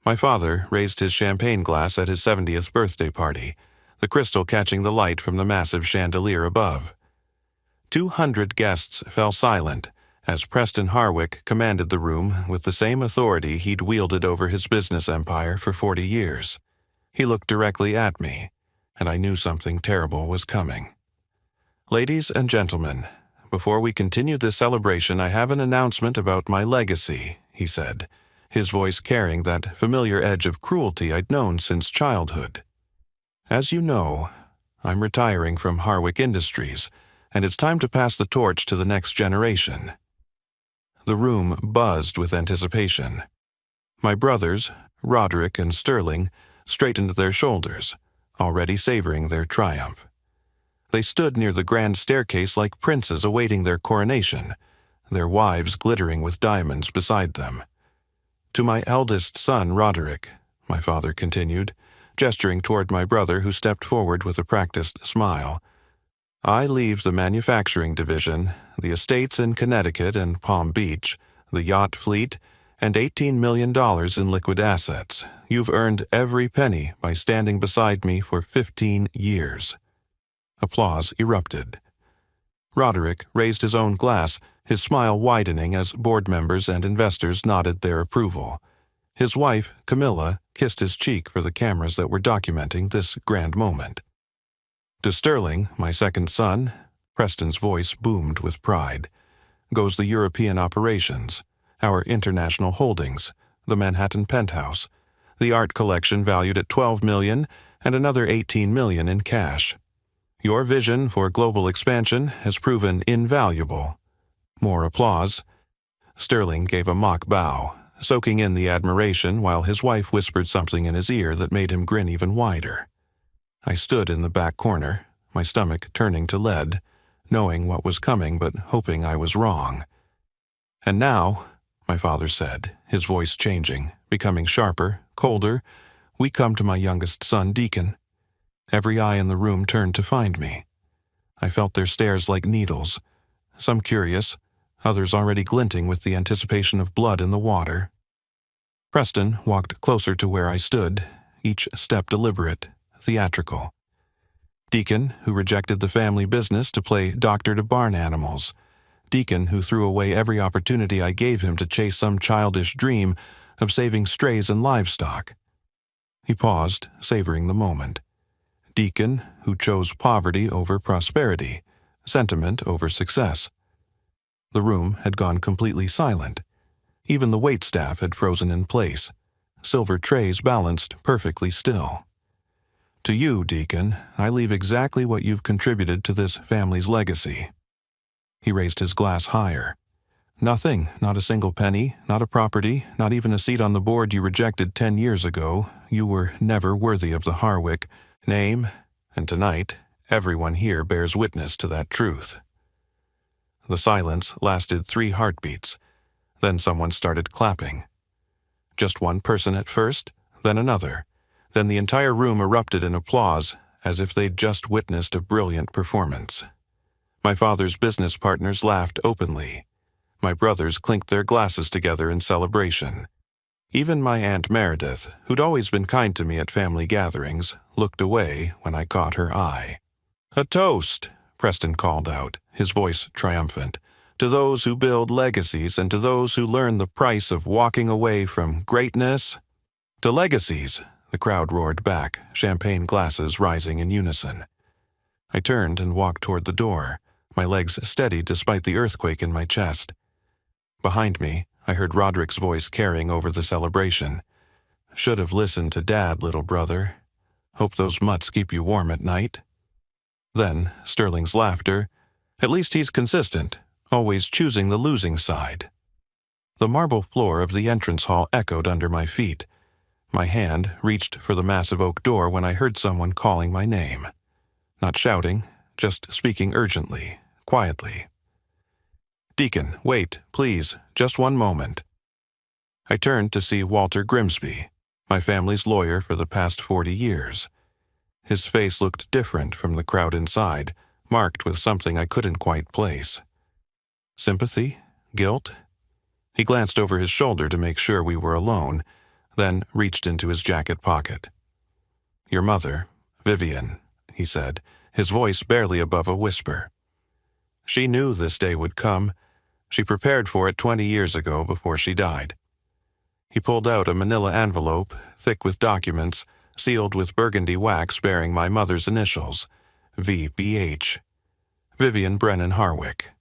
My father raised his champagne glass at his 70th birthday party, the crystal catching the light from the massive chandelier above. 200 guests fell silent as Preston Harwick commanded the room with the same authority he'd wielded over his business empire for 40 years. He looked directly at me, and I knew something terrible was coming. "Ladies and gentlemen, before we continue this celebration, I have an announcement about my legacy," he said, his voice carrying that familiar edge of cruelty I'd known since childhood. "As you know, I'm retiring from Harwick Industries, and it's time to pass the torch to the next generation." The room buzzed with anticipation. My brothers, Roderick and Sterling, straightened their shoulders, already savoring their triumph. They stood near the grand staircase like princes awaiting their coronation, their wives glittering with diamonds beside them. "To my eldest son, Roderick," my father continued, gesturing toward my brother who stepped forward with a practiced smile, "I leave the manufacturing division, the estates in Connecticut and Palm Beach, the yacht fleet, and $18 million in liquid assets. You've earned every penny by standing beside me for 15 years. Applause erupted. Roderick raised his own glass, his smile widening as board members and investors nodded their approval. His wife, Camilla, kissed his cheek for the cameras that were documenting this grand moment. "To Sterling, my second son," Preston's voice boomed with pride, "goes the European operations, our international holdings, the Manhattan penthouse, the art collection valued at $12 million and another $18 million in cash. Your vision for global expansion has proven invaluable." More applause. Sterling gave a mock bow, soaking in the admiration while his wife whispered something in his ear that made him grin even wider. I stood in the back corner, my stomach turning to lead, knowing what was coming but hoping I was wrong. "And now," my father said, his voice changing, becoming sharper, colder, "we come to my youngest son, Deacon." Every eye in the room turned to find me. I felt their stares like needles, some curious, others already glinting with the anticipation of blood in the water. Preston walked closer to where I stood, each step deliberate, theatrical. Deacon, who rejected the family business to play doctor to barn animals. Deacon, who threw away every opportunity I gave him to chase some childish dream of saving strays and livestock. He paused, savoring the moment. Deacon, who chose poverty over prosperity, sentiment over success. The room had gone completely silent. Even the waitstaff had frozen in place, silver trays balanced perfectly still. "To you, Deacon, I leave exactly what you've contributed to this family's legacy." He raised his glass higher. "Nothing, not a single penny, not a property, not even a seat on the board you rejected 10 years ago. You were never worthy of the Harwick name, and tonight, everyone here bears witness to that truth." The silence lasted 3 heartbeats. Then someone started clapping. Just one person at first, then another. Then the entire room erupted in applause, as if they'd just witnessed a brilliant performance. My father's business partners laughed openly. My brothers clinked their glasses together in celebration. Even my Aunt Meredith, who'd always been kind to me at family gatherings, looked away when I caught her eye. "A toast," Preston called out, his voice triumphant, "to those who build legacies and to those who learn the price of walking away from greatness." "To legacies," the crowd roared back, champagne glasses rising in unison. I turned and walked toward the door, my legs steady despite the earthquake in my chest. Behind me, I heard Roderick's voice carrying over the celebration. "Should have listened to Dad, little brother. Hope those mutts keep you warm at night." Then Sterling's laughter. "At least he's consistent, always choosing the losing side." The marble floor of the entrance hall echoed under my feet. My hand reached for the massive oak door when I heard someone calling my name. Not shouting, just speaking urgently, quietly. "Deacon, wait, please, just one moment." I turned to see Walter Grimsby, my family's lawyer for the past 40 years. His face looked different from the crowd inside, marked with something I couldn't quite place. Sympathy? Guilt? He glanced over his shoulder to make sure we were alone, then reached into his jacket pocket. "Your mother, Vivian," he said, his voice barely above a whisper. "She knew this day would come. She prepared for it 20 years ago before she died." He pulled out a manila envelope, thick with documents, sealed with burgundy wax bearing my mother's initials, VBH. Vivian Brennan Harwick.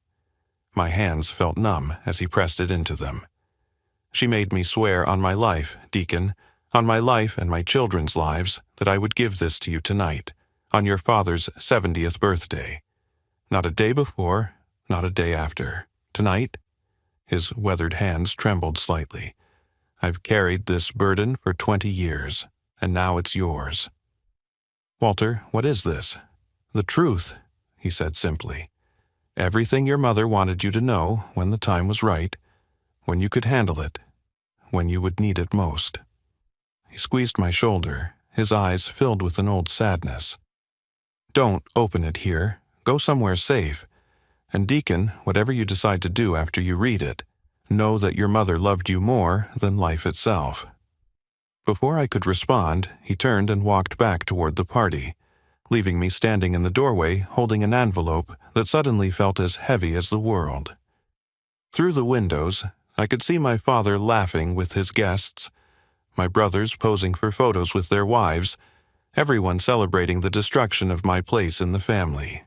My hands felt numb as he pressed it into them. "She made me swear on my life, Deacon, on my life and my children's lives, that I would give this to you tonight, on your father's 70th birthday. Not a day before, not a day after. Tonight?" His weathered hands trembled slightly. "I've carried this burden for 20 years, and now it's yours." "Walter, what is this?" "The truth," he said simply. "Everything your mother wanted you to know when the time was right, when you could handle it, when you would need it most." He squeezed my shoulder, his eyes filled with an old sadness. "Don't open it here. Go somewhere safe. And Deacon, whatever you decide to do after you read it, know that your mother loved you more than life itself." Before I could respond, he turned and walked back toward the party, leaving me standing in the doorway holding an envelope that suddenly felt as heavy as the world. Through the windows, I could see my father laughing with his guests, my brothers posing for photos with their wives, everyone celebrating the destruction of my place in the family.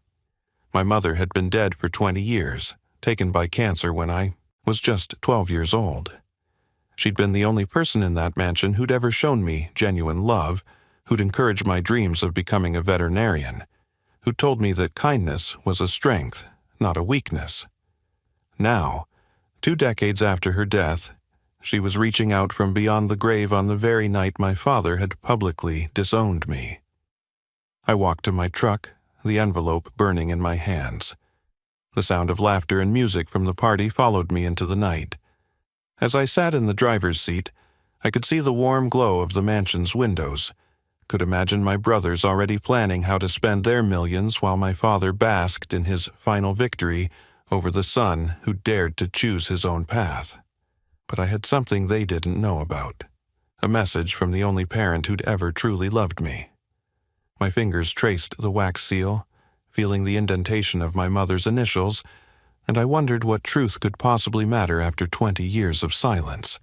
My mother had been dead for 20 years, taken by cancer when I was just 12 years old. She'd been the only person in that mansion who'd ever shown me genuine love, who'd encouraged my dreams of becoming a veterinarian, who told me that kindness was a strength, not a weakness. Now, 2 decades after her death, she was reaching out from beyond the grave on the very night my father had publicly disowned me. I walked to my truck, the envelope burning in my hands. The sound of laughter and music from the party followed me into the night. As I sat in the driver's seat, I could see the warm glow of the mansion's windows, could imagine my brothers already planning how to spend their millions while my father basked in his final victory over the son who dared to choose his own path. But I had something they didn't know about, a message from the only parent who'd ever truly loved me. My fingers traced the wax seal, feeling the indentation of my mother's initials, and I wondered what truth could possibly matter after 20 years of silence.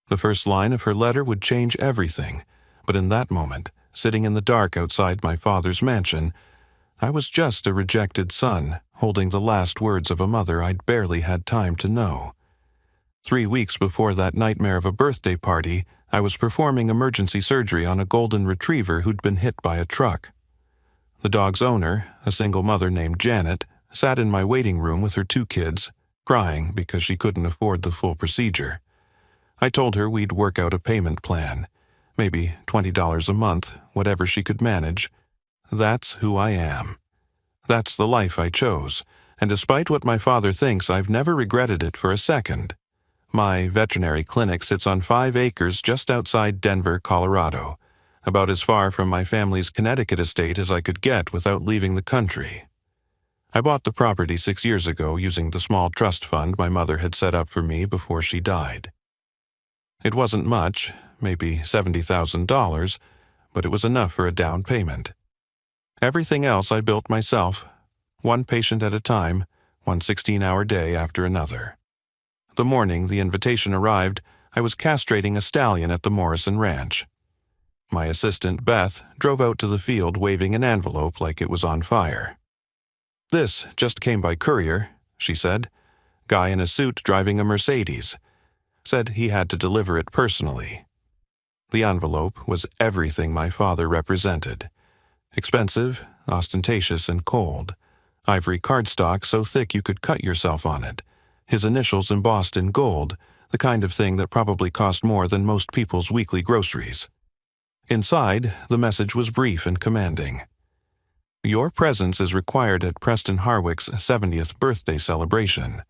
The first line of her letter would change everything, but in that moment, sitting in the dark outside my father's mansion, I was just a rejected son, holding the last words of a mother I'd barely had time to know. 3 weeks before that nightmare of a birthday party, I was performing emergency surgery on a golden retriever who'd been hit by a truck. The dog's owner, a single mother named Janet, sat in my waiting room with her 2 kids, crying because she couldn't afford the full procedure. I told her we'd work out a payment plan, maybe $20 a month, whatever she could manage. That's who I am. That's the life I chose, and despite what my father thinks, I've never regretted it for a second. My veterinary clinic sits on 5 acres just outside Denver, Colorado, about as far from my family's Connecticut estate as I could get without leaving the country. I bought the property 6 years ago using the small trust fund my mother had set up for me before she died. It wasn't much, maybe $70,000, but it was enough for a down payment. Everything else I built myself, one patient at a time, one 16-hour day after another. The morning the invitation arrived, I was castrating a stallion at the Morrison Ranch. My assistant, Beth, drove out to the field waving an envelope like it was on fire. "This just came by courier," she said. "Guy in a suit driving a Mercedes. Said he had to deliver it personally." The envelope was everything my father represented. Expensive, ostentatious, and cold. Ivory cardstock so thick you could cut yourself on it. His initials embossed in gold, the kind of thing that probably cost more than most people's weekly groceries. Inside, the message was brief and commanding. "Your presence is required at Preston Harwick's 70th birthday celebration.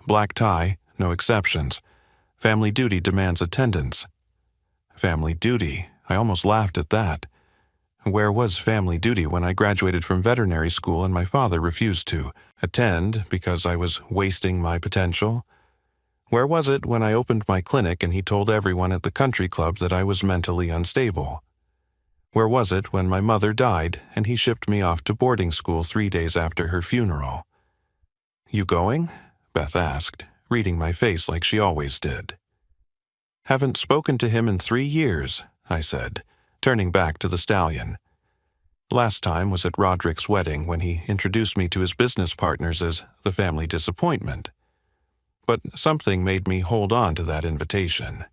Black tie, no exceptions. Family duty demands attendance." Family duty, I almost laughed at that. Where was family duty when I graduated from veterinary school and my father refused to attend because I was wasting my potential? Where was it when I opened my clinic and he told everyone at the country club that I was mentally unstable? Where was it when my mother died and he shipped me off to boarding school 3 days after her funeral? "You going?" Beth asked, reading my face like she always did. "Haven't spoken to him in 3 years," I said, turning back to the stallion. Last time was at Roderick's wedding when he introduced me to his business partners as the family disappointment. But something made me hold on to that invitation.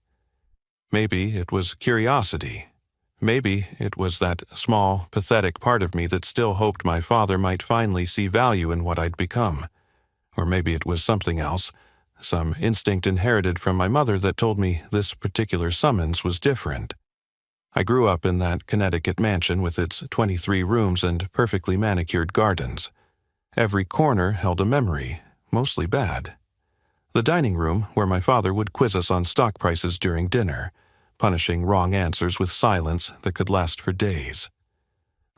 Maybe it was curiosity. Maybe it was that small, pathetic part of me that still hoped my father might finally see value in what I'd become. Or maybe it was something else, some instinct inherited from my mother that told me this particular summons was different. I grew up in that Connecticut mansion with its 23 rooms and perfectly manicured gardens. Every corner held a memory, mostly bad. The dining room, where my father would quiz us on stock prices during dinner, punishing wrong answers with silence that could last for days.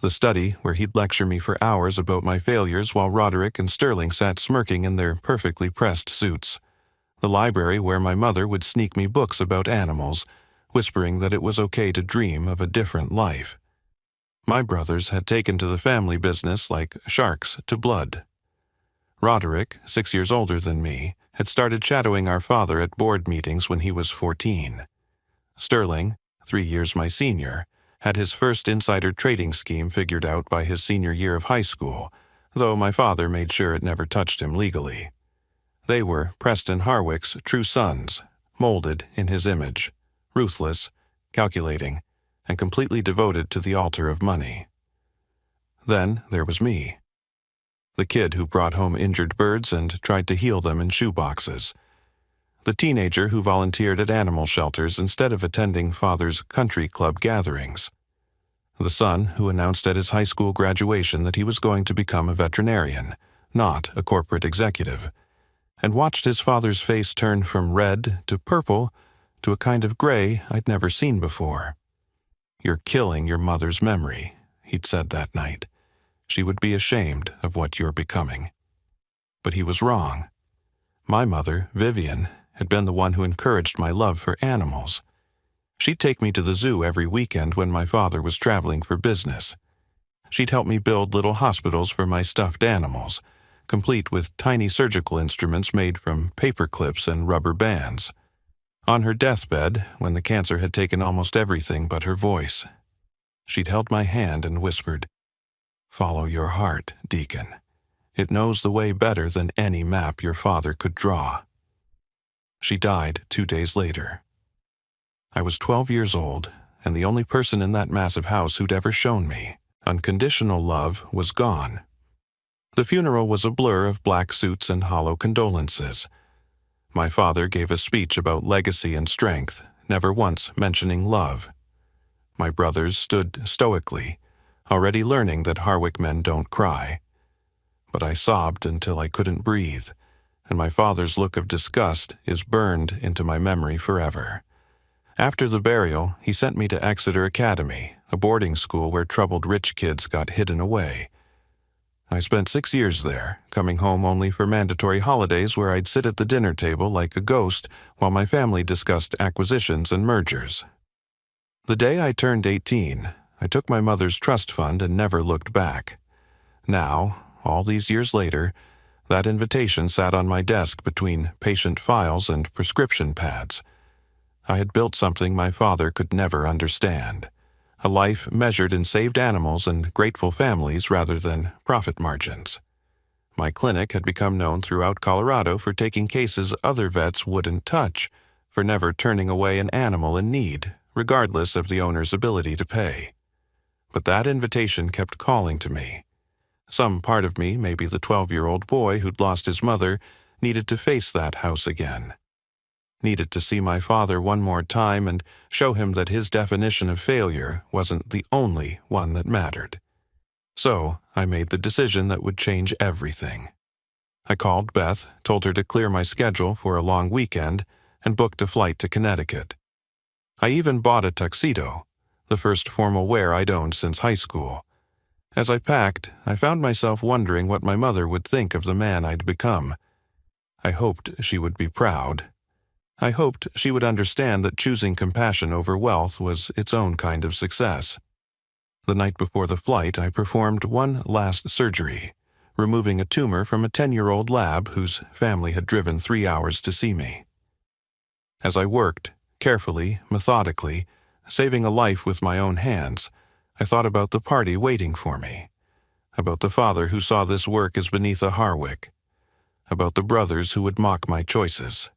The study, where he'd lecture me for hours about my failures while Roderick and Sterling sat smirking in their perfectly pressed suits. The library, where my mother would sneak me books about animals, whispering that it was okay to dream of a different life. My brothers had taken to the family business like sharks to blood. Roderick, 6 years older than me, had started shadowing our father at board meetings when he was 14. Sterling, 3 years my senior, had his first insider trading scheme figured out by his senior year of high school, though my father made sure it never touched him legally. They were Preston Harwick's true sons, molded in his image, ruthless, calculating, and completely devoted to the altar of money. Then there was me, the kid who brought home injured birds and tried to heal them in shoeboxes, the teenager who volunteered at animal shelters instead of attending father's country club gatherings, the son who announced at his high school graduation that he was going to become a veterinarian, not a corporate executive, and watched his father's face turn from red to purple to a kind of gray I'd never seen before. "You're killing your mother's memory," he'd said that night. "She would be ashamed of what you're becoming." But he was wrong. My mother, Vivian, had been the one who encouraged my love for animals. She'd take me to the zoo every weekend when my father was traveling for business. She'd help me build little hospitals for my stuffed animals, complete with tiny surgical instruments made from paper clips and rubber bands. On her deathbed, when the cancer had taken almost everything but her voice, she'd held my hand and whispered, "Follow your heart, Deacon. It knows the way better than any map your father could draw." She died 2 days later. I was 12 years old, and the only person in that massive house who'd ever shown me unconditional love was gone. The funeral was a blur of black suits and hollow condolences. My father gave a speech about legacy and strength, never once mentioning love. My brothers stood stoically, already learning that Harwick men don't cry. But I sobbed until I couldn't breathe, and my father's look of disgust is burned into my memory forever. After the burial, he sent me to Exeter Academy, a boarding school where troubled rich kids got hidden away. I spent 6 years there, coming home only for mandatory holidays where I'd sit at the dinner table like a ghost while my family discussed acquisitions and mergers. The day I turned 18, I took my mother's trust fund and never looked back. Now, all these years later, that invitation sat on my desk between patient files and prescription pads. I had built something my father could never understand. A life measured in saved animals and grateful families rather than profit margins. My clinic had become known throughout Colorado for taking cases other vets wouldn't touch, for never turning away an animal in need, regardless of the owner's ability to pay. But that invitation kept calling to me. Some part of me, maybe the 12-year-old boy who'd lost his mother, needed to face that house again. Needed to see my father one more time and show him that his definition of failure wasn't the only one that mattered. So I made the decision that would change everything. I called Beth, told her to clear my schedule for a long weekend, and booked a flight to Connecticut. I even bought a tuxedo, the first formal wear I'd owned since high school. As I packed, I found myself wondering what my mother would think of the man I'd become. I hoped she would be proud. I hoped she would understand that choosing compassion over wealth was its own kind of success. The night before the flight, I performed one last surgery, removing a tumor from a 10-year-old lab whose family had driven 3 hours to see me. As I worked, carefully, methodically, saving a life with my own hands, I thought about the party waiting for me, about the father who saw this work as beneath a Harwick, about the brothers who would mock my choices.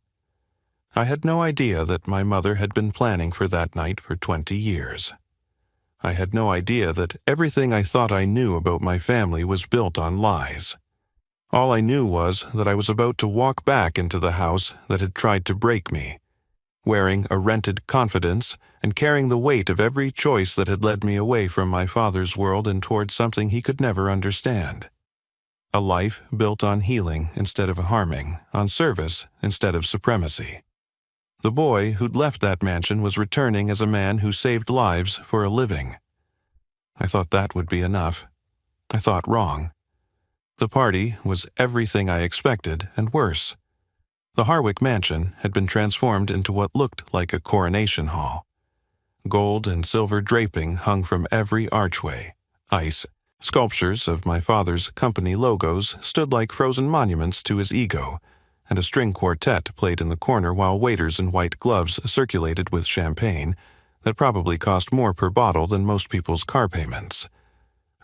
I had no idea that my mother had been planning for that night for 20 years. I had no idea that everything I thought I knew about my family was built on lies. All I knew was that I was about to walk back into the house that had tried to break me, wearing a rented confidence and carrying the weight of every choice that had led me away from my father's world and towards something he could never understand. A life built on healing instead of harming, on service instead of supremacy. The boy who'd left that mansion was returning as a man who saved lives for a living. I thought that would be enough. I thought wrong. The party was everything I expected and worse. The Harwick mansion had been transformed into what looked like a coronation hall. Gold and silver draping hung from every archway. Ice sculptures of my father's company logos stood like frozen monuments to his ego, and a string quartet played in the corner while waiters in white gloves circulated with champagne that probably cost more per bottle than most people's car payments.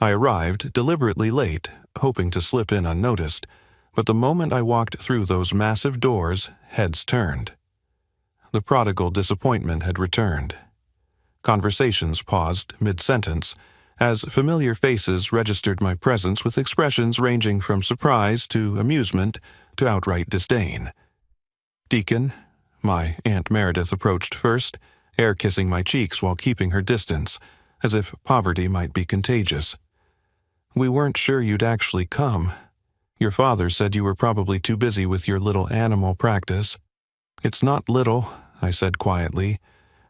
I arrived deliberately late, hoping to slip in unnoticed, but the moment I walked through those massive doors, heads turned. The prodigal disappointment had returned. Conversations paused mid-sentence, as familiar faces registered my presence with expressions ranging from surprise to amusement to outright disdain. "Deacon," my Aunt Meredith approached first, air-kissing my cheeks while keeping her distance, as if poverty might be contagious. "We weren't sure you'd actually come. Your father said you were probably too busy with your little animal practice." "It's not little," I said quietly.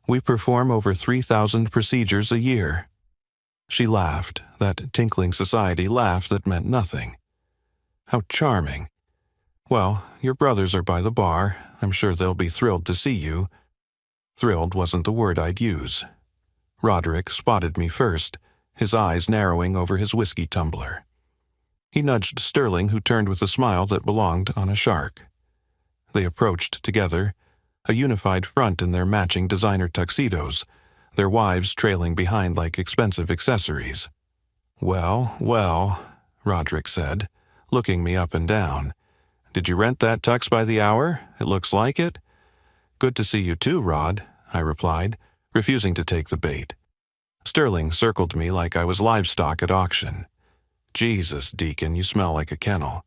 "We perform over 3,000 procedures a year." She laughed, that tinkling society laugh that meant nothing. How charming. "Well, your brothers are by the bar. I'm sure they'll be thrilled to see you." Thrilled wasn't the word I'd use. Roderick spotted me first, his eyes narrowing over his whiskey tumbler. He nudged Sterling, who turned with a smile that belonged on a shark. They approached together, a unified front in their matching designer tuxedos, their wives trailing behind like expensive accessories. "Well, well," Roderick said, looking me up and down. "Did you rent that tux by the hour? It looks like it." "Good to see you too, Rod," I replied, refusing to take the bait. Sterling circled me like I was livestock at auction. "Jesus, Deacon, you smell like a kennel.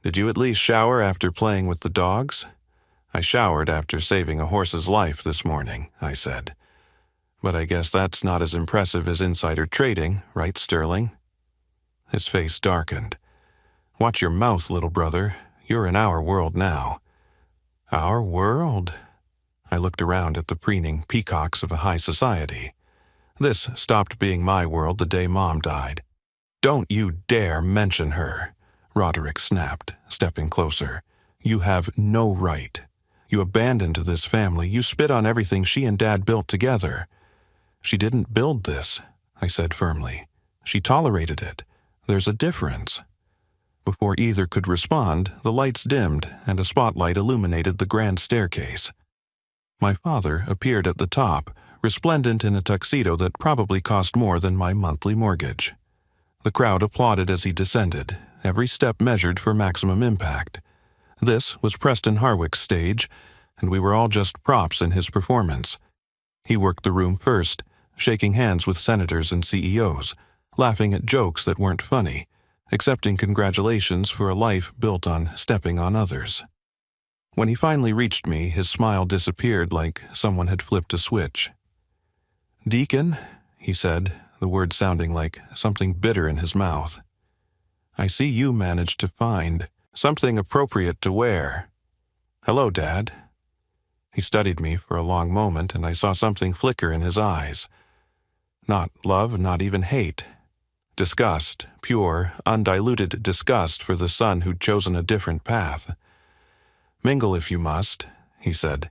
Did you at least shower after playing with the dogs?" "I showered after saving a horse's life this morning," I said. "But I guess that's not as impressive as insider trading, right, Sterling?" His face darkened. "Watch your mouth, little brother. You're in our world now." "Our world?" I looked around at the preening peacocks of a high society. This stopped being my world the day Mom died. "Don't you dare mention her," Roderick snapped, stepping closer. "You have no right. You abandoned this family. You spit on everything she and Dad built together." "She didn't build this," I said firmly. "She tolerated it. There's a difference." Before either could respond, the lights dimmed and a spotlight illuminated the grand staircase. My father appeared at the top, resplendent in a tuxedo that probably cost more than my monthly mortgage. The crowd applauded as he descended, every step measured for maximum impact. This was Preston Harwick's stage, and we were all just props in his performance. He worked the room first, shaking hands with senators and CEOs, laughing at jokes that weren't funny, accepting congratulations for a life built on stepping on others. When he finally reached me, his smile disappeared like someone had flipped a switch. "Deacon," he said, the words sounding like something bitter in his mouth. "I see you managed to find something appropriate to wear." "Hello, Dad." He studied me for a long moment, and I saw something flicker in his eyes. Not love, not even hate. Disgust, pure, undiluted disgust for the son who'd chosen a different path. "Mingle if you must," he said,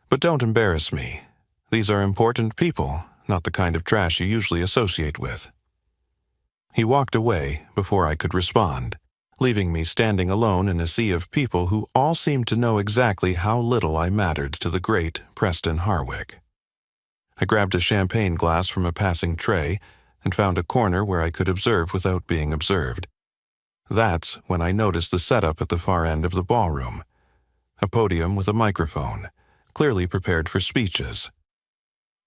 But don't embarrass me. These are important people, not the kind of trash you usually associate with." He walked away before I could respond, leaving me standing alone in a sea of people who all seemed to know exactly how little I mattered to the great Preston Harwick. I grabbed a champagne glass from a passing tray and found a corner where I could observe without being observed. That's when I noticed the setup at the far end of the ballroom. A podium with a microphone, clearly prepared for speeches.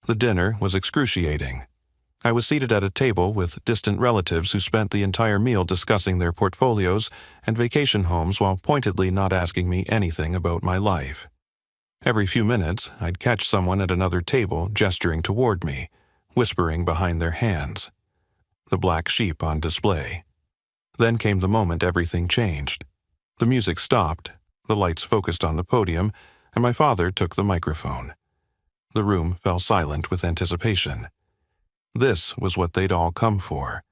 The dinner was excruciating. I was seated at a table with distant relatives who spent the entire meal discussing their portfolios and vacation homes while pointedly not asking me anything about my life. Every few minutes, I'd catch someone at another table gesturing toward me, whispering behind their hands. The black sheep on display. Then came the moment everything changed. The music stopped, the lights focused on the podium, and my father took the microphone. The room fell silent with anticipation. This was what they'd all come for.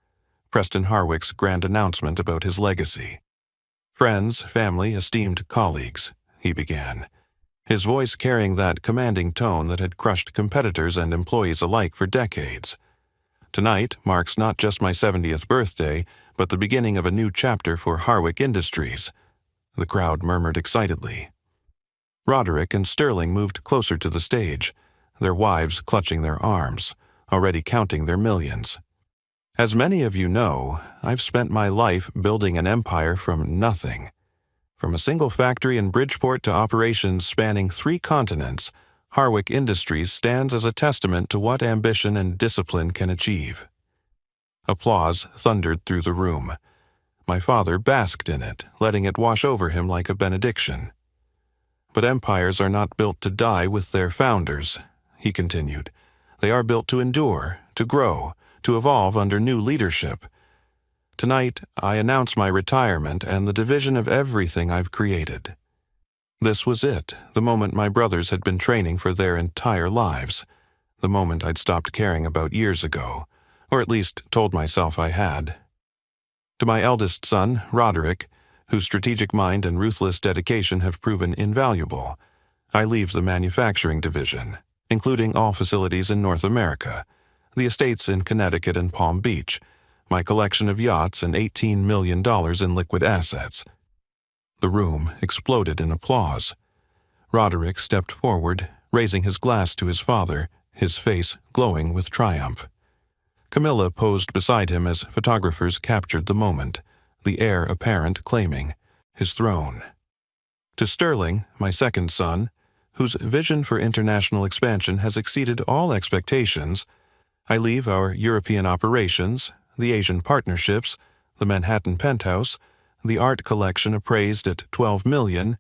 Preston Harwick's grand announcement about his legacy. "Friends, family, esteemed colleagues," he began, his voice carrying that commanding tone that had crushed competitors and employees alike for decades. "Tonight marks not just my 70th birthday, but the beginning of a new chapter for Harwick Industries." The crowd murmured excitedly. Roderick and Sterling moved closer to the stage, their wives clutching their arms, already counting their millions. As many of you know, I've spent my life building an empire from nothing. From a single factory in Bridgeport to operations spanning 3 continents, Harwick Industries stands as a testament to what ambition and discipline can achieve. Applause thundered through the room. My father basked in it, letting it wash over him like a benediction. "But empires are not built to die with their founders," he continued. "They are built to endure, to grow, to evolve under new leadership. Tonight, I announce my retirement and the division of everything I've created." This was it, the moment my brothers had been training for their entire lives, the moment I'd stopped caring about years ago, or at least told myself I had. To my eldest son, Roderick, whose strategic mind and ruthless dedication have proven invaluable, I leave the manufacturing division, including all facilities in North America, the estates in Connecticut and Palm Beach, my collection of yachts and $18 million in liquid assets. The room exploded in applause. Roderick stepped forward, raising his glass to his father, his face glowing with triumph. Camilla posed beside him as photographers captured the moment, the heir apparent claiming his throne. To Sterling, my second son, whose vision for international expansion has exceeded all expectations, I leave our European operations, the Asian partnerships, the Manhattan penthouse, the art collection appraised at $12 million,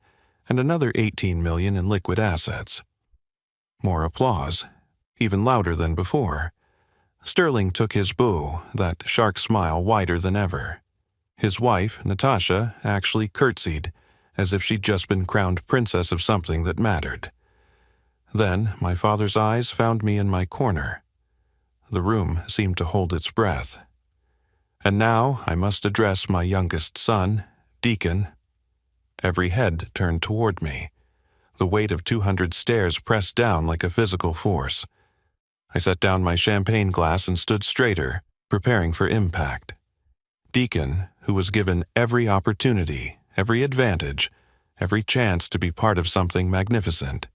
and another $18 million in liquid assets. More applause, even louder than before. Sterling took his bow, that shark smile wider than ever. His wife, Natasha, actually curtsied, as if she'd just been crowned princess of something that mattered. Then my father's eyes found me in my corner. The room seemed to hold its breath. And now I must address my youngest son, Deacon. Every head turned toward me. The weight of 200 stares pressed down like a physical force. I set down my champagne glass and stood straighter, preparing for impact. Deacon, who was given every opportunity, every advantage, every chance to be part of something magnificent.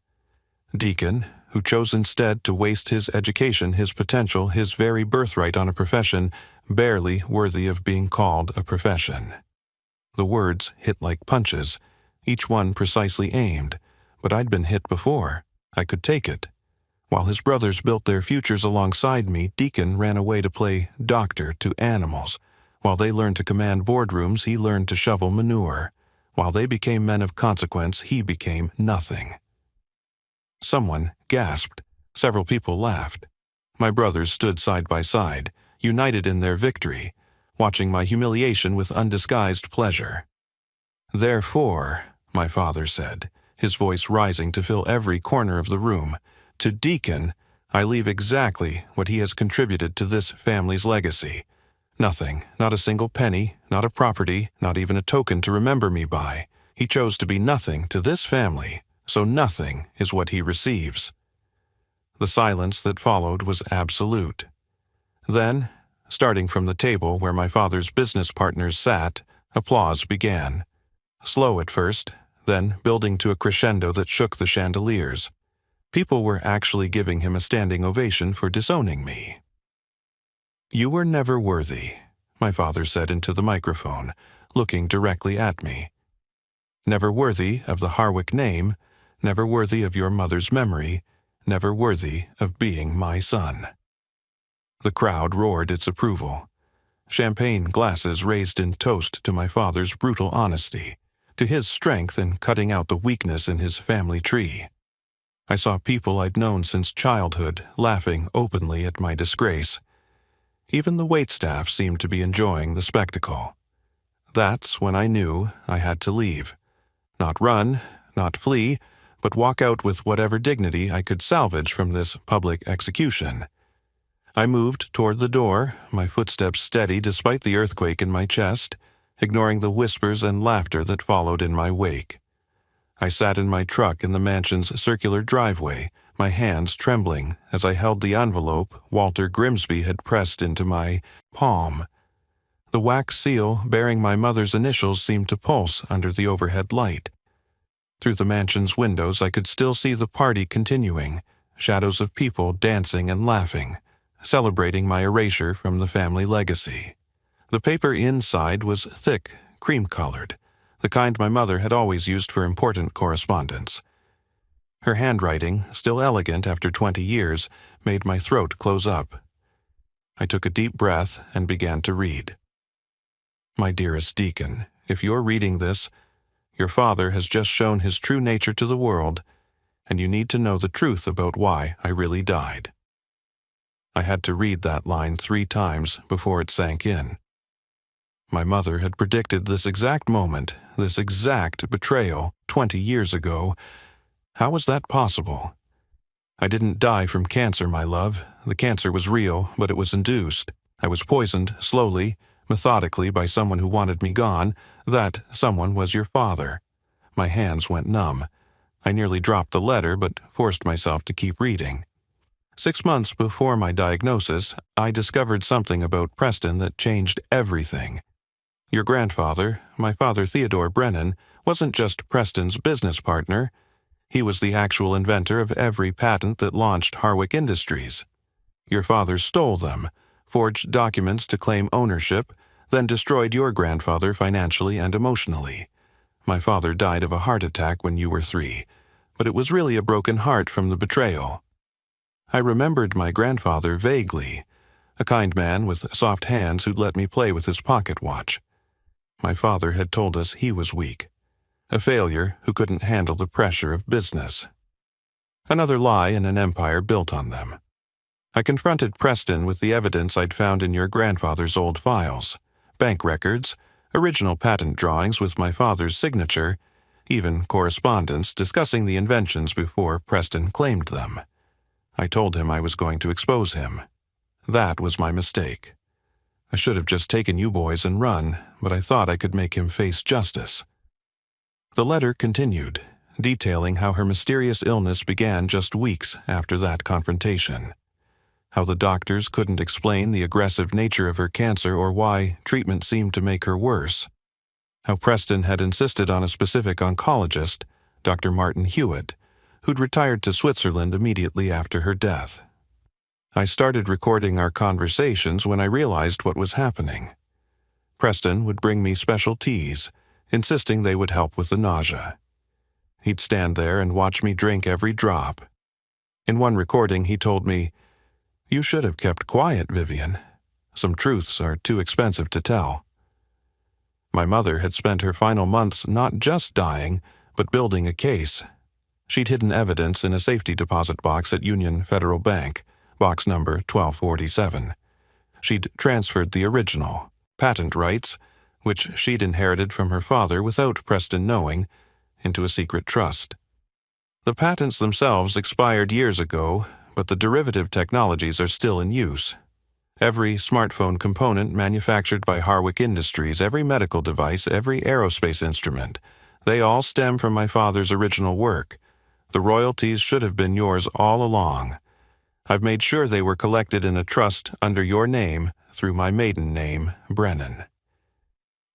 Deacon, who chose instead to waste his education, his potential, his very birthright on a profession barely worthy of being called a profession. The words hit like punches, each one precisely aimed, but I'd been hit before. I could take it. While his brothers built their futures alongside me, Deacon ran away to play doctor to animals. While they learned to command boardrooms, he learned to shovel manure. While they became men of consequence, he became nothing. Someone gasped. Several people laughed. My brothers stood side by side, united in their victory, watching my humiliation with undisguised pleasure. "Therefore," my father said, his voice rising to fill every corner of the room, "to Deacon, I leave exactly what he has contributed to this family's legacy. Nothing, not a single penny, not a property, not even a token to remember me by. He chose to be nothing to this family, so nothing is what he receives. The silence that followed was absolute. Then, starting from the table where my father's business partners sat, applause began. Slow at first, then building to a crescendo that shook the chandeliers. People were actually giving him a standing ovation for disowning me. "You were never worthy," my father said into the microphone, looking directly at me. "Never worthy of the Harwick name, never worthy of your mother's memory, never worthy of being my son." The crowd roared its approval. Champagne glasses raised in toast to my father's brutal honesty, to his strength in cutting out the weakness in his family tree. I saw people I'd known since childhood laughing openly at my disgrace. Even the waitstaff seemed to be enjoying the spectacle. That's when I knew I had to leave. Not run, not flee, but walk out with whatever dignity I could salvage from this public execution. I moved toward the door, my footsteps steady despite the earthquake in my chest, ignoring the whispers and laughter that followed in my wake. I sat in my truck in the mansion's circular driveway, my hands trembling as I held the envelope Walter Grimsby had pressed into my palm. The wax seal bearing my mother's initials seemed to pulse under the overhead light. Through the mansion's windows I could still see the party continuing, shadows of people dancing and laughing, celebrating my erasure from the family legacy. The paper inside was thick, cream-colored, the kind my mother had always used for important correspondence. Her handwriting, still elegant after 20 years, made my throat close up. I took a deep breath and began to read. "My dearest Deacon, if you're reading this, your father has just shown his true nature to the world, and you need to know the truth about why I really died." I had to read that line 3 times before it sank in. My mother had predicted this exact moment, this exact betrayal, 20 years ago. How was that possible? I didn't die from cancer, my love. The cancer was real, but it was induced. I was poisoned, slowly, methodically, by someone who wanted me gone. That someone was your father. My hands went numb. I nearly dropped the letter, but forced myself to keep reading. 6 months before my diagnosis, I discovered something about Preston that changed everything. Your grandfather, my father Theodore Brennan, wasn't just Preston's business partner. He was the actual inventor of every patent that launched Harwick Industries. Your father stole them, forged documents to claim ownership, then destroyed your grandfather financially and emotionally. My father died of a heart attack when you were 3, but it was really a broken heart from the betrayal. I remembered my grandfather vaguely, a kind man with soft hands who'd let me play with his pocket watch. My father had told us he was weak, a failure who couldn't handle the pressure of business. Another lie in an empire built on them. I confronted Preston with the evidence I'd found in your grandfather's old files, bank records, original patent drawings with my father's signature, even correspondence discussing the inventions before Preston claimed them. I told him I was going to expose him. That was my mistake. I should have just taken you boys and run, but I thought I could make him face justice. The letter continued, detailing how her mysterious illness began just weeks after that confrontation. How the doctors couldn't explain the aggressive nature of her cancer or why treatment seemed to make her worse. How Preston had insisted on a specific oncologist, Dr. Martin Hewitt, who'd retired to Switzerland immediately after her death. I started recording our conversations when I realized what was happening. Preston would bring me special teas, insisting they would help with the nausea. He'd stand there and watch me drink every drop. In one recording, he told me, "You should have kept quiet, Vivian. Some truths are too expensive to tell." My mother had spent her final months not just dying, but building a case. She'd hidden evidence in a safety deposit box at Union Federal Bank, box number 1247. She'd transferred the original, patent rights, which she'd inherited from her father without Preston knowing, into a secret trust. The patents themselves expired years ago, but the derivative technologies are still in use. Every smartphone component manufactured by Harwick Industries, every medical device, every aerospace instrument, they all stem from my father's original work, The royalties should have been yours all along. I've made sure they were collected in a trust under your name through my maiden name, Brennan."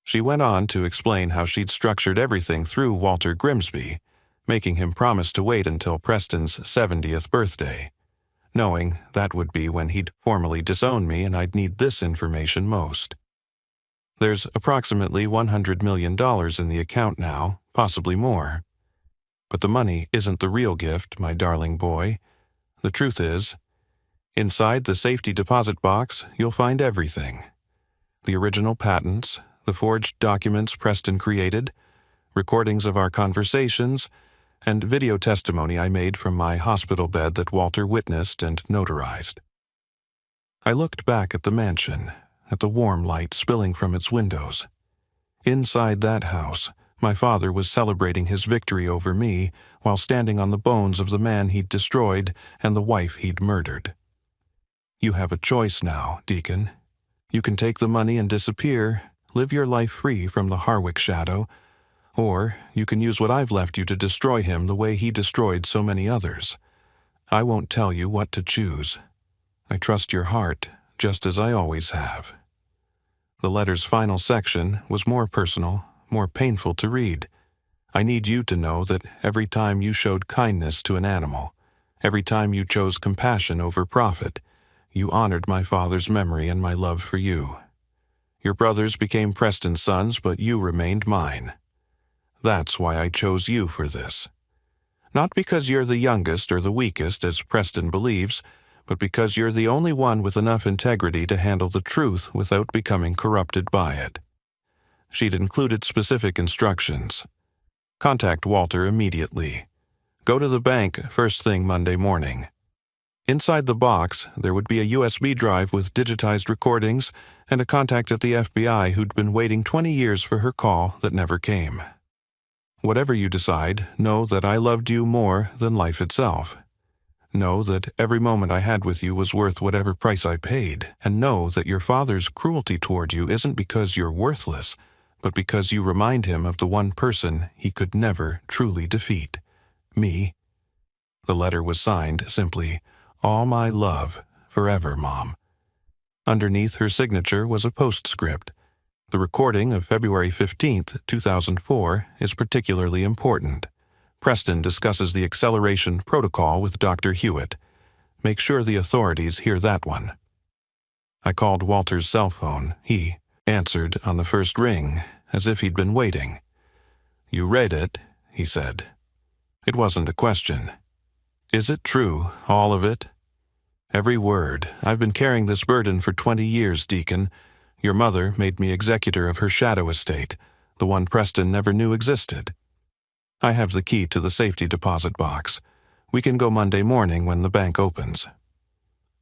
She went on to explain how she'd structured everything through Walter Grimsby, making him promise to wait until Preston's 70th birthday, knowing that would be when he'd formally disown me and I'd need this information most. There's approximately $100 million in the account now, possibly more. But the money isn't the real gift, my darling boy. The truth is, inside the safety deposit box, you'll find everything. The original patents, the forged documents Preston created, recordings of our conversations, and video testimony I made from my hospital bed that Walter witnessed and notarized. I looked back at the mansion, at the warm light spilling from its windows. Inside that house, my father was celebrating his victory over me while standing on the bones of the man he'd destroyed and the wife he'd murdered. "You have a choice now, Deacon. You can take the money and disappear, live your life free from the Harwick shadow, or you can use what I've left you to destroy him the way he destroyed so many others. I won't tell you what to choose. I trust your heart, just as I always have." The letter's final section was more personal, more painful to read. I need you to know that every time you showed kindness to an animal, every time you chose compassion over profit, you honored my father's memory and my love for you. Your brothers became Preston's sons, but you remained mine. That's why I chose you for this. Not because you're the youngest or the weakest, as Preston believes, but because you're the only one with enough integrity to handle the truth without becoming corrupted by it. She'd included specific instructions. Contact Walter immediately. Go to the bank first thing Monday morning. Inside the box, there would be a USB drive with digitized recordings and a contact at the FBI who'd been waiting 20 years for her call that never came. Whatever you decide, know that I loved you more than life itself. Know that every moment I had with you was worth whatever price I paid, and know that your father's cruelty toward you isn't because you're worthless, but because you remind him of the one person he could never truly defeat, me. The letter was signed simply, "All my love, forever, Mom." Underneath her signature was a postscript. The recording of February 15th, 2004 is particularly important. Preston discusses the acceleration protocol with Dr. Hewitt. Make sure the authorities hear that one. I called Walter's cell phone. He answered on the first ring, as if he'd been waiting. "You read it," he said. It wasn't a question. "Is it true, all of it?" "Every word. I've been carrying this burden for 20 years, Deacon. Your mother made me executor of her shadow estate, the one Preston never knew existed. I have the key to the safety deposit box. We can go Monday morning when the bank opens."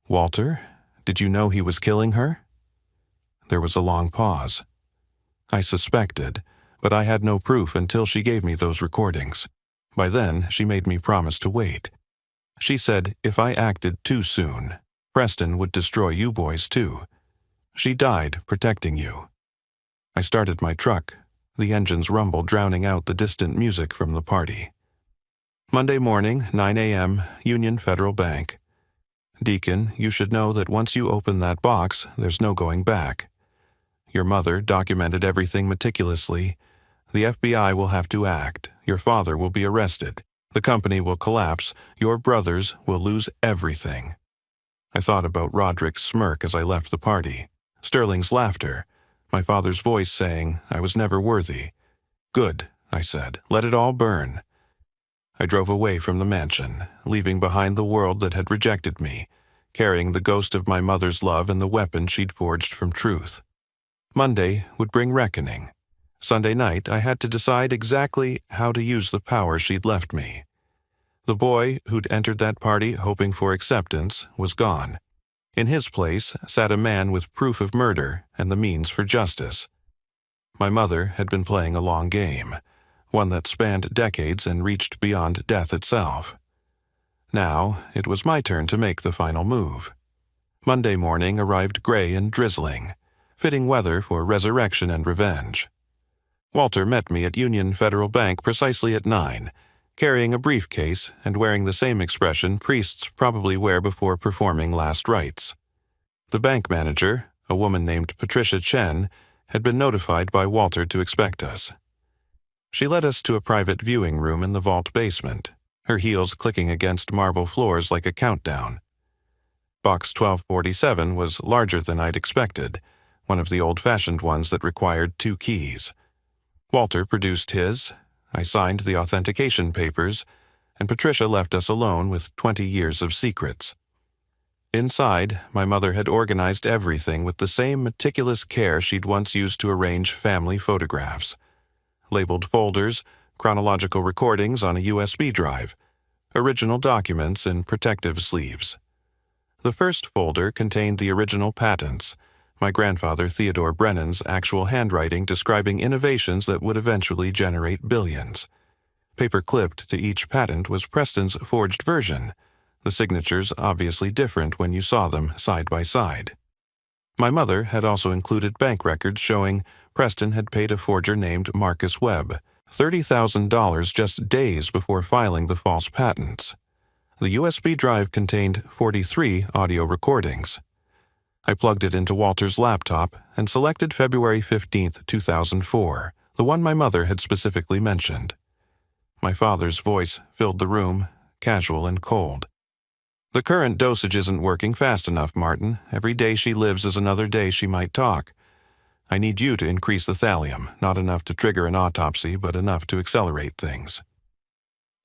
"Walter, did you know he was killing her?" There was a long pause. I suspected, but I had no proof until she gave me those recordings. By then, she made me promise to wait. She said if I acted too soon, Preston would destroy you boys too. She died protecting you. I started my truck, the engine's rumble drowning out the distant music from the party. Monday morning, 9 a.m., Union Federal Bank. "Deacon, you should know that once you open that box, there's no going back. Your mother documented everything meticulously. The FBI will have to act. Your father will be arrested. The company will collapse. Your brothers will lose everything." I thought about Roderick's smirk as I left the party, Sterling's laughter, my father's voice saying I was never worthy. "Good," I said. "Let it all burn." I drove away from the mansion, leaving behind the world that had rejected me, carrying the ghost of my mother's love and the weapon she'd forged from truth. Monday would bring reckoning. Sunday night, I had to decide exactly how to use the power she'd left me. The boy who'd entered that party hoping for acceptance was gone. In his place sat a man with proof of murder and the means for justice. My mother had been playing a long game, one that spanned decades and reached beyond death itself. Now it was my turn to make the final move. Monday morning arrived gray and drizzling, fitting weather for resurrection and revenge. Walter met me at Union Federal Bank precisely at 9, carrying a briefcase and wearing the same expression priests probably wear before performing last rites. The bank manager, a woman named Patricia Chen, had been notified by Walter to expect us. She led us to a private viewing room in the vault basement, her heels clicking against marble floors like a countdown. Box 1247 was larger than I'd expected, one of the old-fashioned ones that required 2 keys. Walter produced his, I signed the authentication papers, and Patricia left us alone with 20 years of secrets. Inside, my mother had organized everything with the same meticulous care she'd once used to arrange family photographs. Labeled folders, chronological recordings on a USB drive, original documents in protective sleeves. The first folder contained the original patents, my grandfather Theodore Brennan's actual handwriting describing innovations that would eventually generate billions. Paper-clipped to each patent was Preston's forged version, the signatures obviously different when you saw them side by side. My mother had also included bank records showing Preston had paid a forger named Marcus Webb $30,000 just days before filing the false patents. The USB drive contained 43 audio recordings. I plugged it into Walter's laptop and selected February 15, 2004, the one my mother had specifically mentioned. My father's voice filled the room, casual and cold. "The current dosage isn't working fast enough, Martin. Every day she lives is another day she might talk. I need you to increase the thallium, not enough to trigger an autopsy, but enough to accelerate things."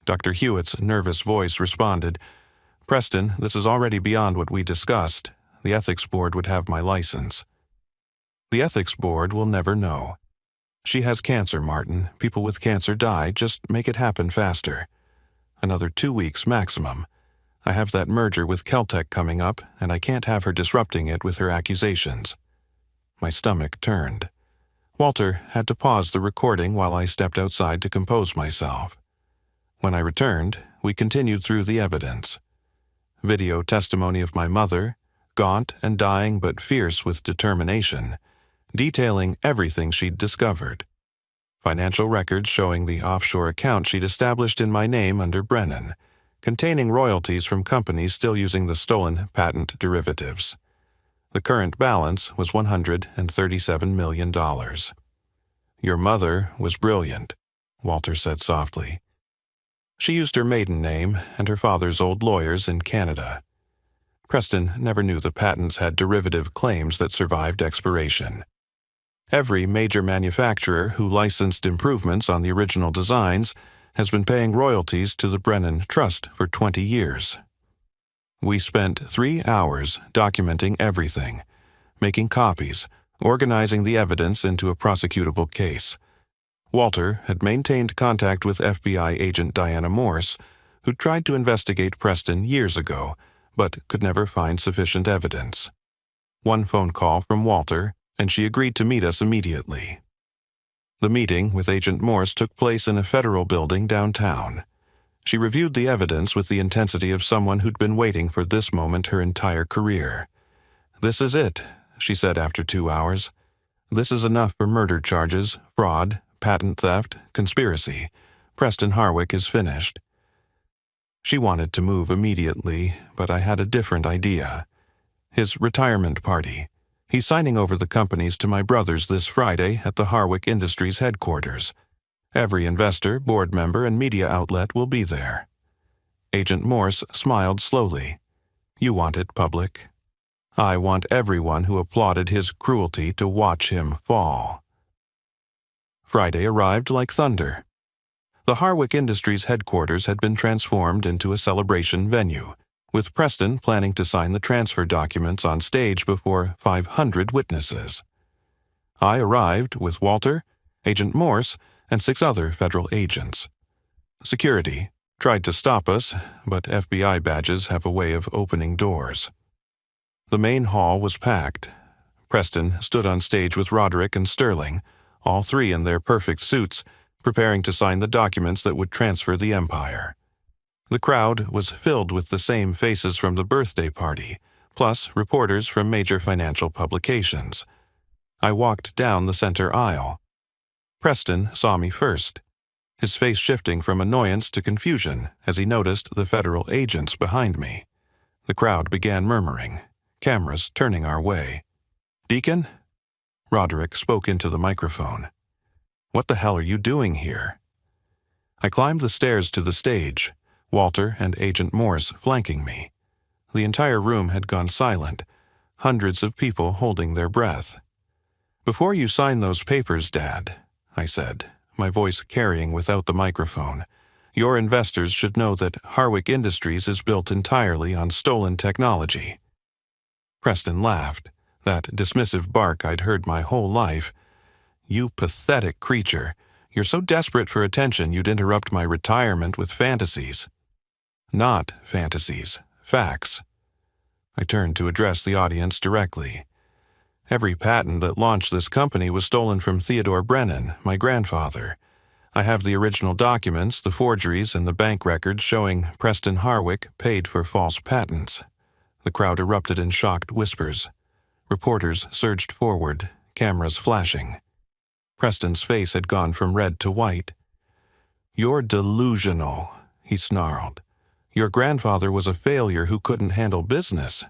Dr. Hewitt's nervous voice responded, "Preston, this is already beyond what we discussed. The ethics board would have my license." "The ethics board will never know. She has cancer, Martin. People with cancer die. Just make it happen faster. Another 2 weeks maximum. I have that merger with Keltec coming up, and I can't have her disrupting it with her accusations." My stomach turned. Walter had to pause the recording while I stepped outside to compose myself. When I returned, we continued through the evidence. Video testimony of my mother, gaunt and dying but fierce with determination, detailing everything she'd discovered. Financial records showing the offshore account she'd established in my name under Brennan, containing royalties from companies still using the stolen patent derivatives. The current balance was $137 million. "Your mother was brilliant," Walter said softly. "She used her maiden name and her father's old lawyers in Canada. Preston never knew the patents had derivative claims that survived expiration. Every major manufacturer who licensed improvements on the original designs has been paying royalties to the Brennan Trust for 20 years. We spent 3 hours documenting everything, making copies, organizing the evidence into a prosecutable case. Walter had maintained contact with FBI agent Diana Morse, who tried to investigate Preston years ago, but could never find sufficient evidence. One phone call from Walter, and she agreed to meet us immediately. The meeting with Agent Morse took place in a federal building downtown. She reviewed the evidence with the intensity of someone who'd been waiting for this moment her entire career. "This is it," she said after 2 hours. "This is enough for murder charges, fraud, patent theft, conspiracy. Preston Harwick is finished." She wanted to move immediately, but I had a different idea. His retirement party. He's signing over the companies to my brothers this Friday at the Harwick Industries headquarters. Every investor, board member, and media outlet will be there. Agent Morse smiled slowly. "You want it public. I want everyone who applauded his cruelty to watch him fall." Friday arrived like thunder. The Harwick Industries headquarters had been transformed into a celebration venue, with Preston planning to sign the transfer documents on stage before 500 witnesses. I arrived with Walter, Agent Morse, and 6 other federal agents. Security tried to stop us, but FBI badges have a way of opening doors. The main hall was packed. Preston stood on stage with Roderick and Sterling, all 3 in their perfect suits, preparing to sign the documents that would transfer the empire. The crowd was filled with the same faces from the birthday party, plus reporters from major financial publications. I walked down the center aisle. Preston saw me first. his face shifting from annoyance to confusion as he noticed the federal agents behind me. The crowd began murmuring, cameras turning our way. "Deacon?" Roderick spoke into the microphone. "What the hell are you doing here?" I climbed the stairs to the stage, Walter and Agent Morse flanking me. The entire room had gone silent, hundreds of people holding their breath. "Before you sign those papers, Dad," I said, my voice carrying without the microphone, "your investors should know that Harwick Industries is built entirely on stolen technology." Preston laughed, that dismissive bark I'd heard my whole life. "You pathetic creature. You're so desperate for attention you'd interrupt my retirement with fantasies." "Not fantasies, facts." I turned to address the audience directly. "Every patent that launched this company was stolen from Theodore Brennan, my grandfather. I have the original documents, the forgeries, and the bank records showing Preston Harwick paid for false patents." The crowd erupted in shocked whispers. Reporters surged forward, cameras flashing. Preston's face had gone from red to white. "You're delusional," he snarled. "Your grandfather was a failure who couldn't handle business.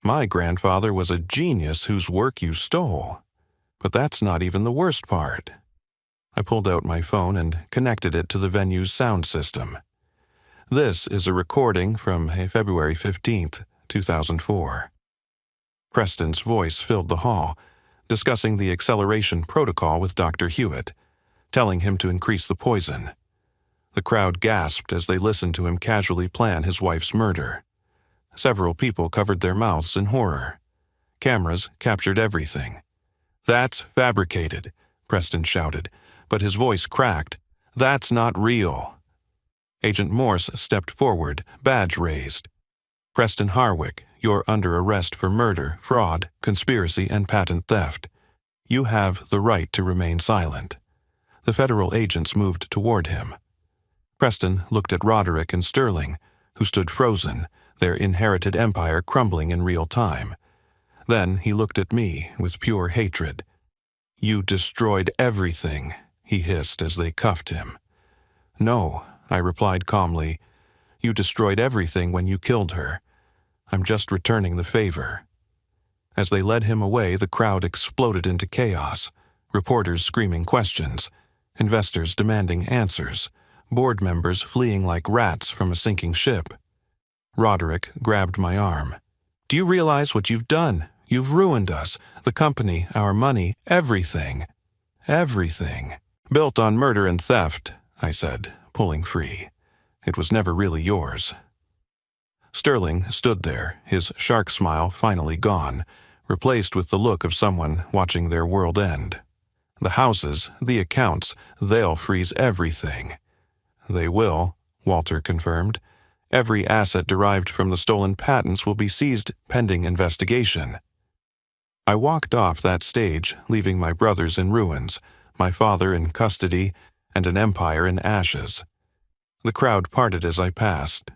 My grandfather was a genius whose work you stole. But that's not even the worst part." I pulled out my phone and connected it to the venue's sound system. "This is a recording from February 15th, 2004. Preston's voice filled the hall, discussing the acceleration protocol with Dr. Hewitt, telling him to increase the poison. The crowd gasped as they listened to him casually plan his wife's murder. Several people covered their mouths in horror. Cameras captured everything. "That's fabricated," Preston shouted, but his voice cracked. "That's not real." Agent Morse stepped forward, badge raised. "Preston Harwick, you're under arrest for murder, fraud, conspiracy, and patent theft. You have the right to remain silent." The federal agents moved toward him. Preston looked at Roderick and Sterling, who stood frozen, their inherited empire crumbling in real time. Then he looked at me with pure hatred. "You destroyed everything," he hissed as they cuffed him. "No," I replied calmly. "You destroyed everything when you killed her. I'm just returning the favor." As they led him away, the crowd exploded into chaos, reporters screaming questions, investors demanding answers, board members fleeing like rats from a sinking ship. Roderick grabbed my arm. "Do you realize what you've done? You've ruined us, the company, our money, everything. Everything. Built on murder and theft," I said, pulling free. "It was never really yours." Sterling stood there, his shark smile finally gone, replaced with the look of someone watching their world end. "The houses, the accounts, they'll freeze everything." "They will," Walter confirmed. "Every asset derived from the stolen patents will be seized pending investigation." I walked off that stage, leaving my brothers in ruins, my father in custody, and an empire in ashes. The crowd parted as I passed,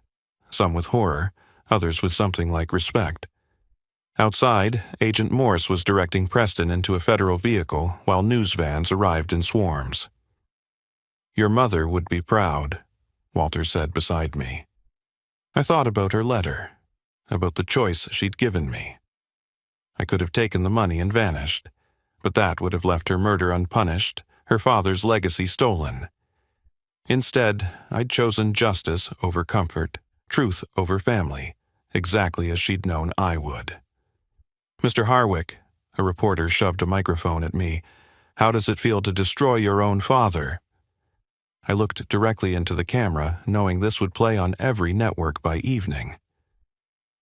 some with horror, others with something like respect. Outside, Agent Morse was directing Preston into a federal vehicle while news vans arrived in swarms. "Your mother would be proud," Walter said beside me. I thought about her letter, about the choice she'd given me. I could have taken the money and vanished, but that would have left her murder unpunished, her father's legacy stolen. Instead, I'd chosen justice over comfort, truth over family, exactly as she'd known I would. "Mr. Harwick," a reporter shoved a microphone at me, "how does it feel to destroy your own father?" I looked directly into the camera, knowing this would play on every network by evening.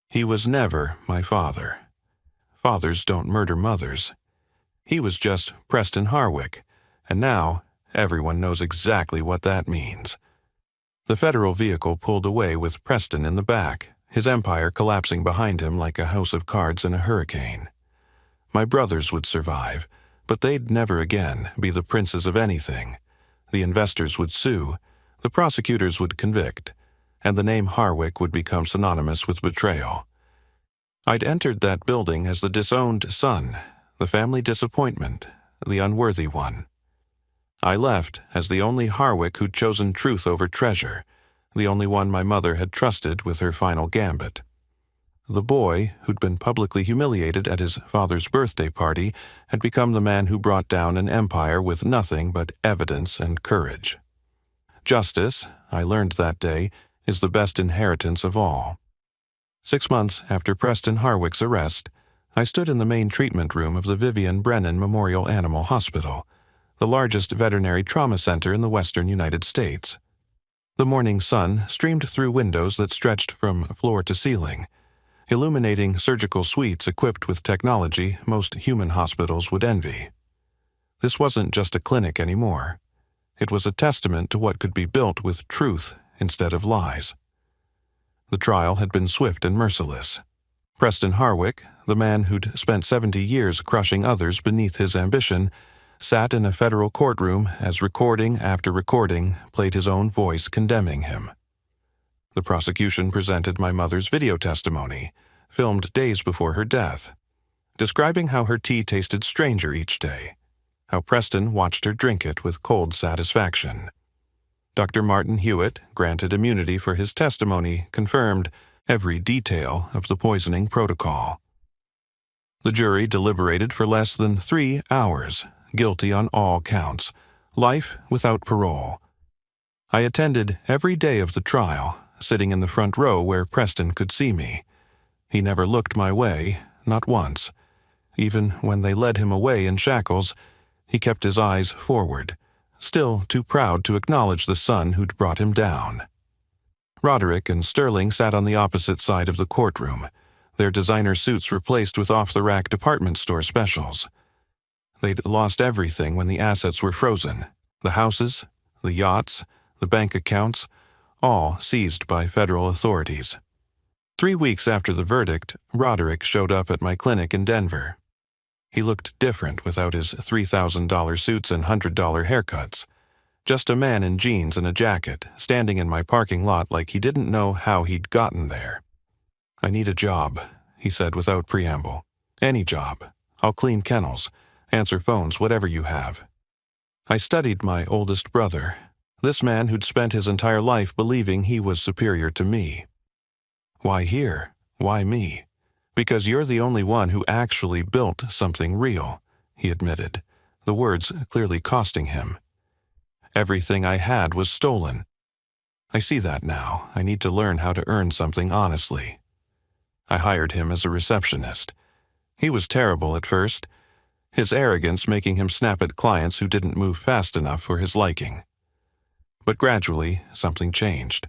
"He was never my father. Fathers don't murder mothers. He was just Preston Harwick, and now everyone knows exactly what that means." The federal vehicle pulled away with Preston in the back, his empire collapsing behind him like a house of cards in a hurricane. My brothers would survive, but they'd never again be the princes of anything. The investors would sue, the prosecutors would convict, and the name Harwick would become synonymous with betrayal. I'd entered that building as the disowned son, the family disappointment, the unworthy one. I left as the only Harwick who'd chosen truth over treasure, the only one my mother had trusted with her final gambit. The boy, who'd been publicly humiliated at his father's birthday party, had become the man who brought down an empire with nothing but evidence and courage. Justice, I learned that day, is the best inheritance of all. 6 months after Preston Harwick's arrest, I stood in the main treatment room of the Vivian Brennan Memorial Animal Hospital, the largest veterinary trauma center in the western United States. The morning sun streamed through windows that stretched from floor to ceiling, illuminating surgical suites equipped with technology most human hospitals would envy. This wasn't just a clinic anymore. It was a testament to what could be built with truth instead of lies. The trial had been swift and merciless. Preston Harwick, the man who'd spent 70 years crushing others beneath his ambition, sat in a federal courtroom as recording after recording played his own voice condemning him. The prosecution presented my mother's video testimony, filmed days before her death, describing how her tea tasted stranger each day, how Preston watched her drink it with cold satisfaction. Dr. Martin Hewitt, granted immunity for his testimony, confirmed every detail of the poisoning protocol. The jury deliberated for less than 3 hours, guilty on all counts, life without parole. I attended every day of the trial, sitting in the front row where Preston could see me. He never looked my way, not once. Even when they led him away in shackles, he kept his eyes forward, still too proud to acknowledge the son who'd brought him down. Roderick and Sterling sat on the opposite side of the courtroom, their designer suits replaced with off-the-rack department store specials. They'd lost everything when the assets were frozen, the houses, the yachts, the bank accounts, all seized by federal authorities. 3 weeks after the verdict, Roderick showed up at my clinic in Denver. He looked different without his $3,000 suits and $100 haircuts. Just a man in jeans and a jacket, standing in my parking lot like he didn't know how he'd gotten there. "I need a job," he said without preamble. "Any job. I'll clean kennels, answer phones, whatever you have." I studied my oldest brother, this man who'd spent his entire life believing he was superior to me. "Why here? Why me?" "Because you're the only one who actually built something real," he admitted, the words clearly costing him. "Everything I had was stolen. I see that now. I need to learn how to earn something honestly." I hired him as a receptionist. He was terrible at first, his arrogance making him snap at clients who didn't move fast enough for his liking. But gradually, something changed.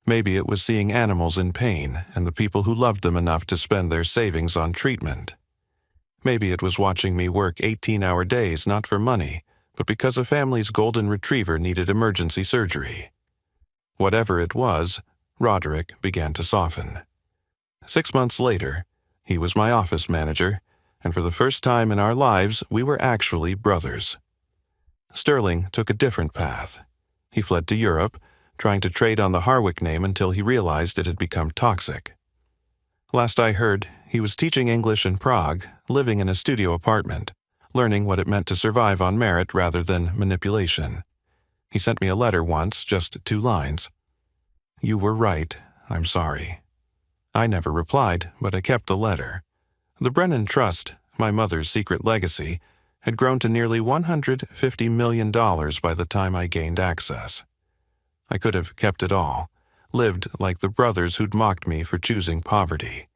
Maybe it was seeing animals in pain and the people who loved them enough to spend their savings on treatment. Maybe it was watching me work 18-hour days not for money, but because a family's golden retriever needed emergency surgery. Whatever it was, Roderick began to soften. 6 months later, he was my office manager, and for the first time in our lives, we were actually brothers. Sterling took a different path. He fled to Europe, trying to trade on the Harwick name until he realized it had become toxic. Last I heard, he was teaching English in Prague, living in a studio apartment, learning what it meant to survive on merit rather than manipulation. He sent me a letter once, just 2 lines. "You were right. I'm sorry." I never replied, but I kept the letter. The Brennan Trust, my mother's secret legacy, had grown to nearly $150 million by the time I gained access. I could have kept it all, lived like the brothers who'd mocked me for choosing poverty.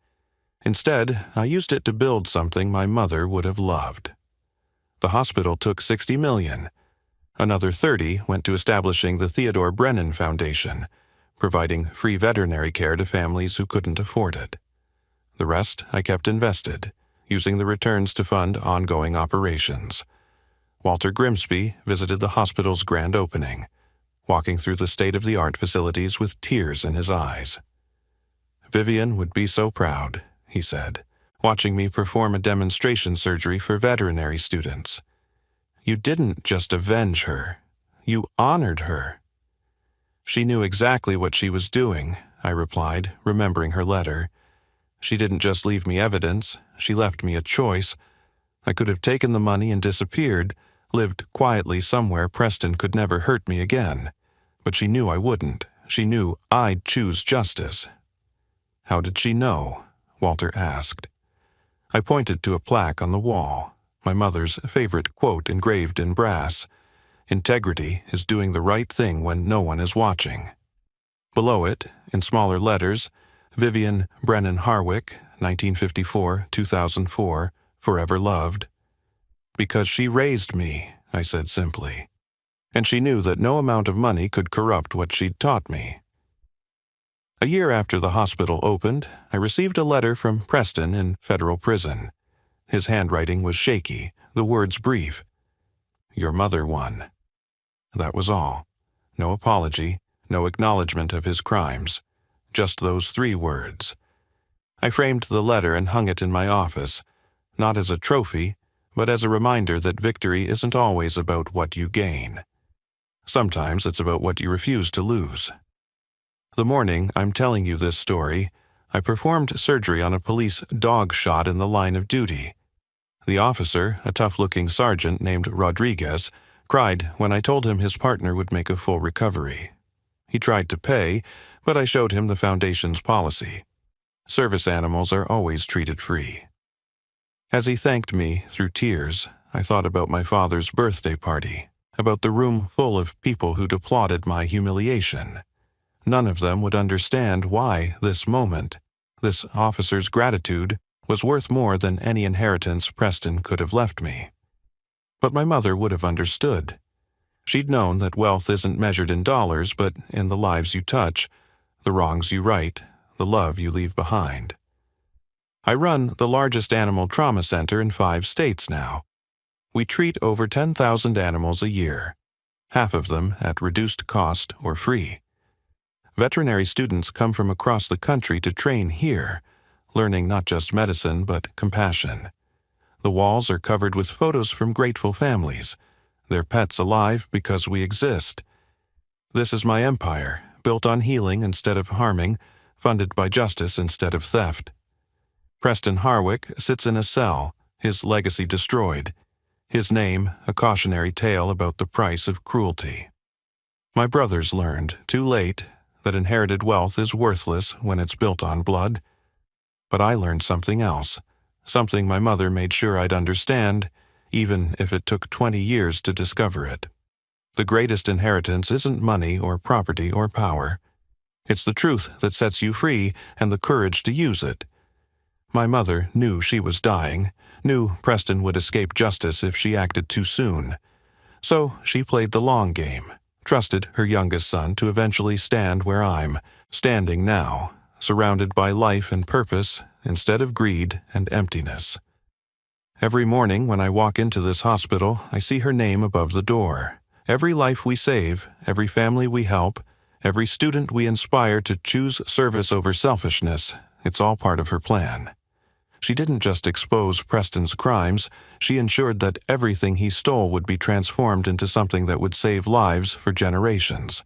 Instead, I used it to build something my mother would have loved. The hospital took $60 million. Another 30 went to establishing the Theodore Brennan Foundation, providing free veterinary care to families who couldn't afford it. The rest I kept invested, using the returns to fund ongoing operations. Walter Grimsby visited the hospital's grand opening, walking through the state-of-the-art facilities with tears in his eyes. "Vivian would be so proud," he said, watching me perform a demonstration surgery for veterinary students. "You didn't just avenge her. You honored her." "She knew exactly what she was doing," I replied, remembering her letter. "She didn't just leave me evidence, she left me a choice. I could have taken the money and disappeared, lived quietly somewhere Preston could never hurt me again. But she knew I wouldn't. She knew I'd choose justice. "How did she know?" Walter asked. I pointed to a plaque on the wall, my mother's favorite quote engraved in brass. "Integrity is doing the right thing when no one is watching." Below it, in smaller letters, Vivian Brennan Harwick, 1954-2004, forever loved. "Because she raised me," I said simply. And she knew that no amount of money could corrupt what she'd taught me. A year after the hospital opened, I received a letter from Preston in federal prison. His handwriting was shaky, the words brief. "Your mother won." That was all. No apology, no acknowledgement of his crimes. Just those 3 words. I framed the letter and hung it in my office, not as a trophy, but as a reminder that victory isn't always about what you gain. Sometimes it's about what you refuse to lose. The morning I'm telling you this story, I performed surgery on a police dog shot in the line of duty. The officer, a tough-looking sergeant named Rodriguez, cried when I told him his partner would make a full recovery. He tried to pay, but I showed him the Foundation's policy. Service animals are always treated free. As he thanked me through tears, I thought about my father's birthday party, about the room full of people who'd applauded my humiliation. None of them would understand why this moment, this officer's gratitude, was worth more than any inheritance Preston could have left me. But my mother would have understood. She'd known that wealth isn't measured in dollars, but in the lives you touch, the wrongs you right, the love you leave behind. I run the largest animal trauma center in 5 states now. We treat over 10,000 animals a year, half of them at reduced cost or free. Veterinary students come from across the country to train here, learning not just medicine but compassion. The walls are covered with photos from grateful families, their pets alive because we exist. This is my empire, built on healing instead of harming, funded by justice instead of theft. Preston Harwick sits in a cell, his legacy destroyed, his name a cautionary tale about the price of cruelty. My brothers learned, too late, that inherited wealth is worthless when it's built on blood. But I learned something else, something my mother made sure I'd understand, even if it took 20 years to discover it. The greatest inheritance isn't money or property or power. It's the truth that sets you free and the courage to use it. My mother knew she was dying, knew Preston would escape justice if she acted too soon. So she played the long game, trusted her youngest son to eventually stand where I'm standing now, surrounded by life and purpose instead of greed and emptiness. Every morning when I walk into this hospital, I see her name above the door. Every life we save, every family we help, every student we inspire to choose service over selfishness, it's all part of her plan. She didn't just expose Preston's crimes, she ensured that everything he stole would be transformed into something that would save lives for generations.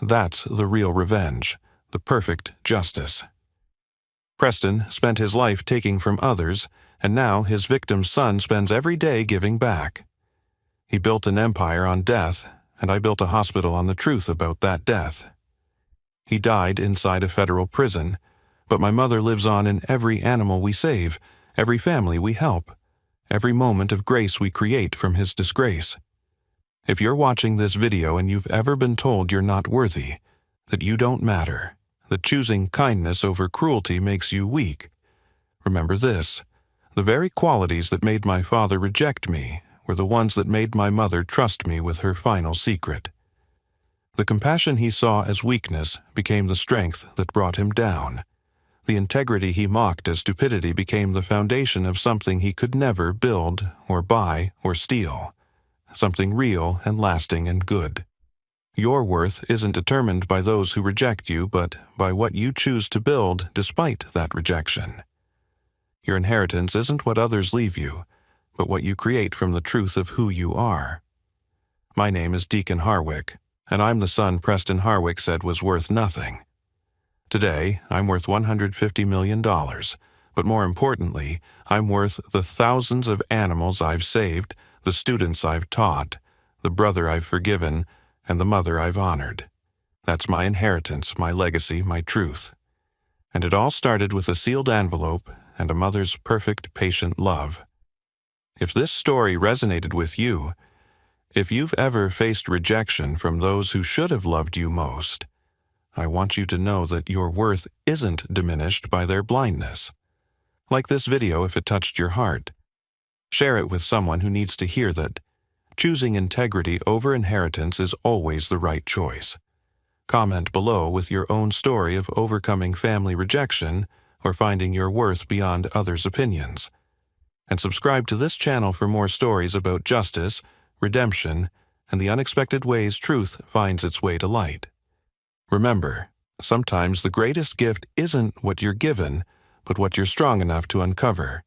That's the real revenge, the perfect justice. Preston spent his life taking from others, and now his victim's son spends every day giving back. He built an empire on death, and I built a hospital on the truth about that death. He died inside a federal prison, but my mother lives on in every animal we save, every family we help, every moment of grace we create from his disgrace. If you're watching this video and you've ever been told you're not worthy, that you don't matter, that choosing kindness over cruelty makes you weak, remember this: the very qualities that made my father reject me were the ones that made my mother trust me with her final secret. The compassion he saw as weakness became the strength that brought him down. The integrity he mocked as stupidity became the foundation of something he could never build or buy or steal, something real and lasting and good. Your worth isn't determined by those who reject you, but by what you choose to build despite that rejection. Your inheritance isn't what others leave you, but what you create from the truth of who you are. My name is Deacon Harwick, and I'm the son Preston Harwick said was worth nothing. Today, I'm worth $150 million, but more importantly, I'm worth the thousands of animals I've saved, the students I've taught, the brother I've forgiven, and the mother I've honored. That's my inheritance, my legacy, my truth. And it all started with a sealed envelope and a mother's perfect, patient love. If this story resonated with you, if you've ever faced rejection from those who should have loved you most, I want you to know that your worth isn't diminished by their blindness. Like this video if it touched your heart. Share it with someone who needs to hear that choosing integrity over inheritance is always the right choice. Comment below with your own story of overcoming family rejection or finding your worth beyond others' opinions. And subscribe to this channel for more stories about justice, redemption, and the unexpected ways truth finds its way to light. Remember, sometimes the greatest gift isn't what you're given, but what you're strong enough to uncover.